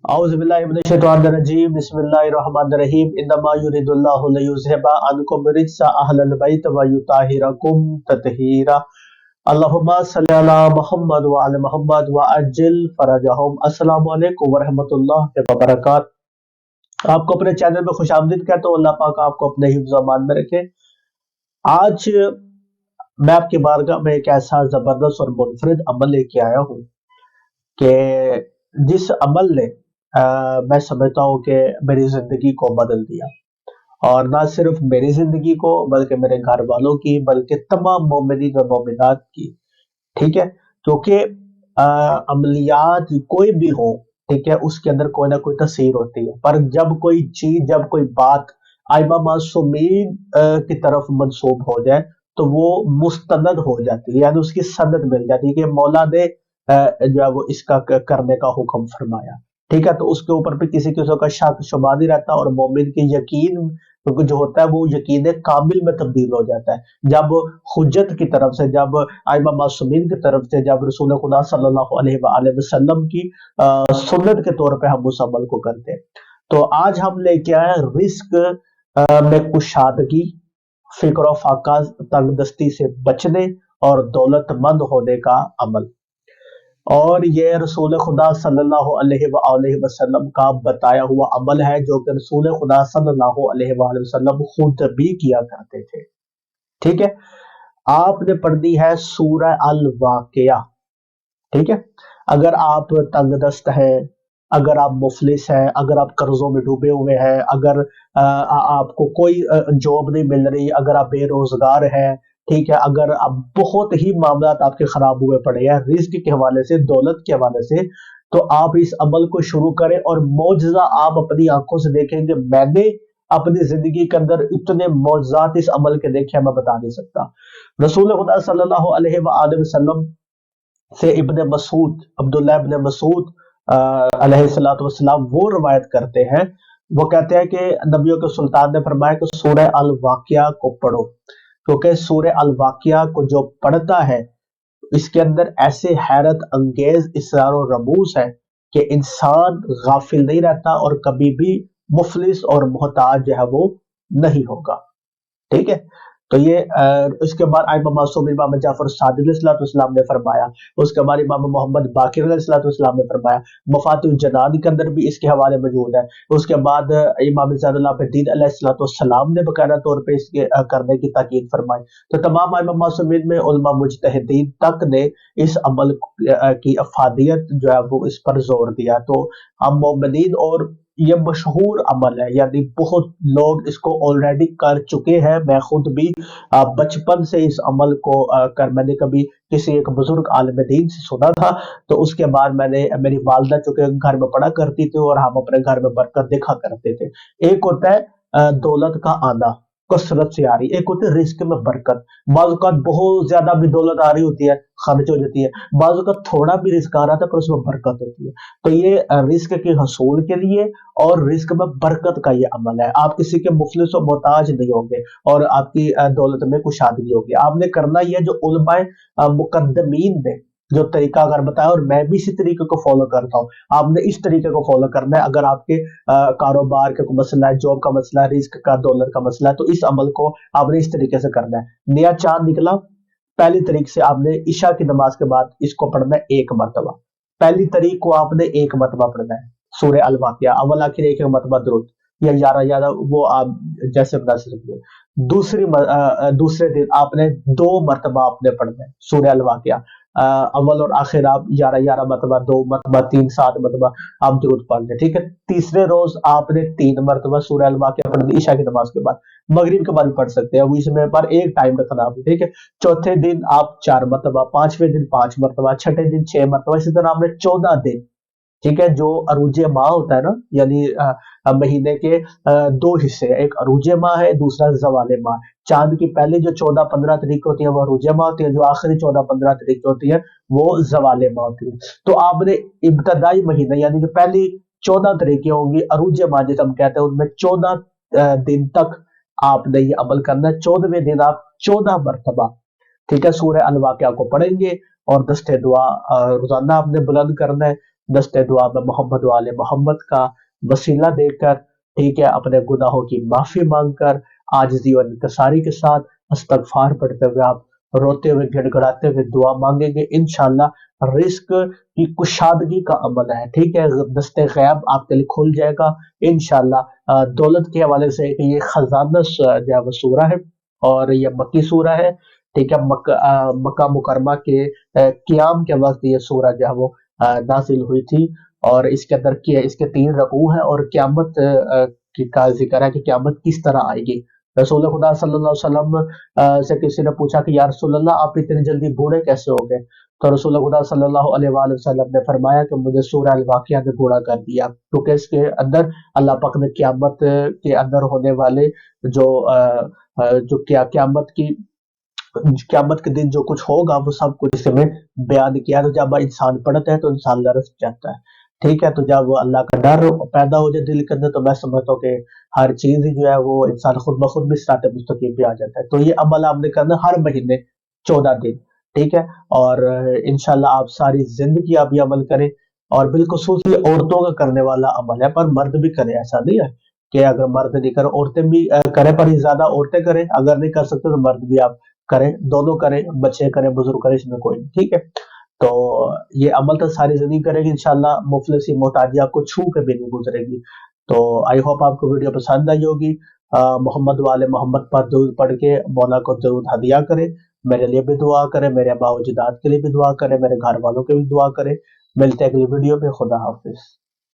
अऊज़ु बिल्लाहि मिनश शैतानिर रजीम बिस्मिल्लाहिर रहमानिर रहीम इन्नमा युरिदुल्लाहु लियुज़हिबा अन्कुम रिज्सा अहलल बैत व युताहिरकुम तत्हीरा। अल्लाहुम्मा सल्लि अला मुहम्मद व आले मुहम्मद व अज्जिल फरजहुम। अस्सलामु अलैकुम व रहमतुल्लाहि व बरकातहू। आपको अपने चैनल में खुशामदीद कहता हूँ। अल्लाह पाक आपको अपने हिफ्ज़ व अमान में रखे। आज मैं आपकी बारगाह में एक ऐसा जबरदस्त और मुनफरिद अमल लेके आया हूँ कि जिस अमल ने मैं समझता हूँ कि मेरी जिंदगी को बदल दिया, और ना सिर्फ मेरी जिंदगी को बल्कि मेरे घर वालों की, बल्कि तमाम मोमिनीन व मोमिनात की। ठीक है, क्योंकि अमलियात कोई भी हो, ठीक है, उसके अंदर कोई ना कोई तस्वीर होती है, पर जब कोई चीज, जब कोई बात आइमा मासूमीन की तरफ मंसूब हो जाए तो वो मुस्तनद हो जाती है, यानी उसकी सनद मिल जाती है कि मौला ने जो है वो इसका करने का हुक्म फरमाया। ठीक है, तो उसके ऊपर भी किसी किस्म का शक शुबा नहीं रहता, और मोमिन की यकीन जो होता है वो यकीन कामिल में तब्दील हो जाता है जब हुज्जत की तरफ से, जब आइमा मासूमीन की तरफ से, जब रसूल खुदा सल्लल्लाहु अलैहि वसल्लम की सुन्नत के तौर पे हम उस अमल को करते हैं। तो आज हम लेके आए रिस्क में कुशादगी, फिक्र फाका तंगदस्ती से बचने और दौलतमंद होने का अमल। और ये रसूल खुदा सल्लल्लाहु अलैहि वसल्लम का बताया हुआ अमल है, जो कि रसूल खुदा सल्लल्लाहु अलैहि वसल्लम खुद भी किया करते थे। ठीक है, आपने पढ़नी है सूरह अल वाक़िया। ठीक है, अगर आप तंगदस्त हैं, अगर आप मुफलिस हैं, अगर आप कर्जों में डूबे हुए हैं, अगर आपको कोई जॉब नहीं मिल रही, अगर आप बेरोजगार हैं, ठीक है, अगर आप बहुत ही मामलात आपके खराब हुए पड़े हैं रिस्क के हवाले से, दौलत के हवाले से, तो आप इस अमल को शुरू करें और मौजज़ा आप अपनी आंखों से देखेंगे। मैंने अपनी जिंदगी के अंदर इतने मौजज़ात इस अमल के देखे मैं बता नहीं सकता। रसूल खुदा सल्लल्लाहु अलैहि वसल्लम से इब्ने मसूद, अब्दुल्लाह इब्ने मसूद अलैहिस्सलातु वस्सलाम वो रवायत करते हैं, वो कहते हैं कि नबियों के सुल्तान ने फरमाया कि सूरह अल वाक़िया को पढ़ो, क्योंकि सूरह अल वाक़िया को जो पढ़ता है इसके अंदर ऐसे हैरत अंगेज इसरार और रमूज है कि इंसान गाफिल नहीं रहता और कभी भी मुफलिस और मोहताज जो है वो नहीं होगा। ठीक है, तो ये उसके बाद इमाम मासूम इमाम जाफर सादिक अलैहिस्सलाम ने फरमाया, उसके बाद इमाम मोहम्मद बाकिर अलैहिस्सलाम ने फरमाया, मफातिहुल जनान के अंदर भी इसके हवाले मौजूद है। उसके बाद इमाम ज़ैनुल आबिदीन अलैहिस्सलाम ने बकायदा तौर पे इसके करने की ताकीद फरमाई। तो तमाम इमाम मासूमीन में उलमा मुजतहिदीन तक ने इस अमल की अफादियत जो है वो इस पर जोर दिया। तो हम मोमिनीन, और ये मशहूर अमल है, यानी बहुत लोग इसको ऑलरेडी कर चुके हैं। मैं खुद भी बचपन से इस अमल को कर, मैंने कभी किसी एक बुजुर्ग आलिम दीन से सुना था, तो उसके बाद मैंने, मेरी वालदा चूंकि घर में पढ़ा करती थी और हम अपने घर में बरकत देखा करते थे। एक होता है दौलत का आना, कसरत से आ रही, एक होती है रिस्क में बरकत। बाज़ बहुत ज्यादा भी दौलत आ रही होती है, खर्च हो जाती है, बाज़ थोड़ा भी रिस्क आ रहा था पर उसमें बरकत होती है। तो ये रिस्क के हसूल के लिए और रिस्क में बरकत का ये अमल है। आप किसी के मुफलिस और मोहताज नहीं होंगे और आपकी दौलत में कुशादगी होगी। आपने करना ये जो उलमाए मुकद्दमीन ने जो तरीका अगर बताया, और मैं भी इसी तरीके को फॉलो करता हूँ, आपने इस तरीके को फॉलो करना है। अगर आपके कारोबार का कोई मसला है, जॉब का मसला है, रिस्क का, दौलत का मसला है, तो इस अमल को आपने इस तरीके से करना है। नया चांद निकला, पहली तारीख से आपने इशा की नमाज के बाद इसको पढ़ना है एक मरतबा। पहली तारीख को आपने एक मरतबा पढ़ना है सूरह अल वाक़िया, अव्वल आखिर एक मरतबा दुरूद, या 11 वो आप जैसे बता सकते। दूसरे दिन आपने 2 मरतबा आपने पढ़ना है सूरह अल वाक़िया, अव्वल और आखिर आप 11 मरतबा, 2 मरतबा, 3, 7 मरतबा आप दुरूद पढ़ लें। ठीक है, तीसरे रोज आपने 3 मरतबा सूरह अल वाक़िया पढ़नी ईशा की नमाज के बाद। मगरिब के बाद भी पढ़ सकते हैं, वो इसमें पर एक टाइम रखना आपने। ठीक है, चौथे दिन आप 4 मरतबा, पांचवें दिन 5 मरतबा, छठे दिन 6 मरतबा, इसी तरह आपने 14 दिन। ठीक है, जो अरूज माह होता है ना, यानी महीने के 2 हिस्से, एक अरूज माह है, दूसरा जवाल माह। चांद की पहले जो 14-15 तारीख होती है वो अरूज माह होती है, जो आखिरी 14-15 तारीख होती है वो जवाल माह होती है। तो आपने इब्तदाई महीने, यानी जो पहली 14 तारीखें होंगी अरूज माह जिसे हम कहते हैं, उनमें 14 दिन तक आपने ये अमल करना है। 14वें दिन आप 14 मरतबा, ठीक है, सूरह अल वाक़िया को पढ़ेंगे, और दस्ते दुआ रोजाना आपने बुलंद करना है। दस्ते दुआ में मोहम्मद वाले मोहम्मद का वसीला देकर, ठीक है, अपने गुनाहों की माफी मांगकर, आजिज़ी और इंकिसारी के साथ इस्तगफार पढ़ते हुए आप रोते हुए गिड़गिड़ाते हुए दुआ मांगेंगे, इंशाल्लाह रिस्क की कुशादगी का अमल है, ठीक है, दस्ते गैब आपके लिए खुल जाएगा इंशाल्लाह। दौलत के हवाले से ये खजाना जो है वो सूरा है और ये मक्की सूरा है, ठीक है। मक्का मुकरमा के क़ियाम के वक्त ये सूरा जो है वो नाजिल हुई थी और इसके अंदर इसके 3 रकू हैं और क़यामत का जिक्र है कि क़यामत किस तरह आएगी। रसूल खुदा सल्लल्लाहु अलैहि वसल्लम से किसी ने पूछा कि या रसूल अल्लाह, आप इतनी जल्दी बूढ़े कैसे हो गए? तो रसूल खुदा सल्लल्लाहु अलैहि वसल्लम ने फरमाया कि मुझे सूरह अल वाक़िया ने बूढ़ा कर दिया, क्योंकि इसके अंदर अल्लाह पाक ने क़यामत के अंदर होने वाले जो क़यामत के दिन जो कुछ होगा वो सब कुछ इसमें बयान किया। तो जब इंसान पढ़ता है तो इंसान लरज़ जाता है, ठीक है। तो जब अल्लाह का डर पैदा हो जाए दिल के अंदर, तो मैं समझता हूँ कि हर चीज ही जो है वो इंसान खुद ब खुद भी सिरात मुस्तकीम पे आ जाता है। तो ये अमल आपने करना हर महीने 14 दिन, ठीक है। और इंशाल्लाह आप सारी जिंदगी आप ये अमल करें, और बिलखुसूस ये औरतों का करने वाला अमल है, पर मर्द भी करें, ऐसा नहीं है कि अगर मर्द नहीं करे औरतें भी करें, पर ये ज्यादा औरतें करें, अगर नहीं कर सकते तो मर्द भी आप करें, दोनों करें, बच्चे करें, बुजुर्ग करें, इसमें कोई नहीं, ठीक है। तो ये अमल तो सारी जिंदगी करेगी इंशाल्लाह, मुफलिसी मोहताजी आपको छू के भी नहीं गुजरेगी। तो आई होप आपको वीडियो पसंद आई होगी। मोहम्मद वाले मोहम्मद पर दुरूद पढ़ के मौला को जरूर हदिया करें, मेरे लिए भी दुआ करें, मेरे अबा अजदाद के लिए भी दुआ करें, मेरे घर वालों के भी दुआ करें। मिलते हैं अगली वीडियो में। खुदा हाफिज।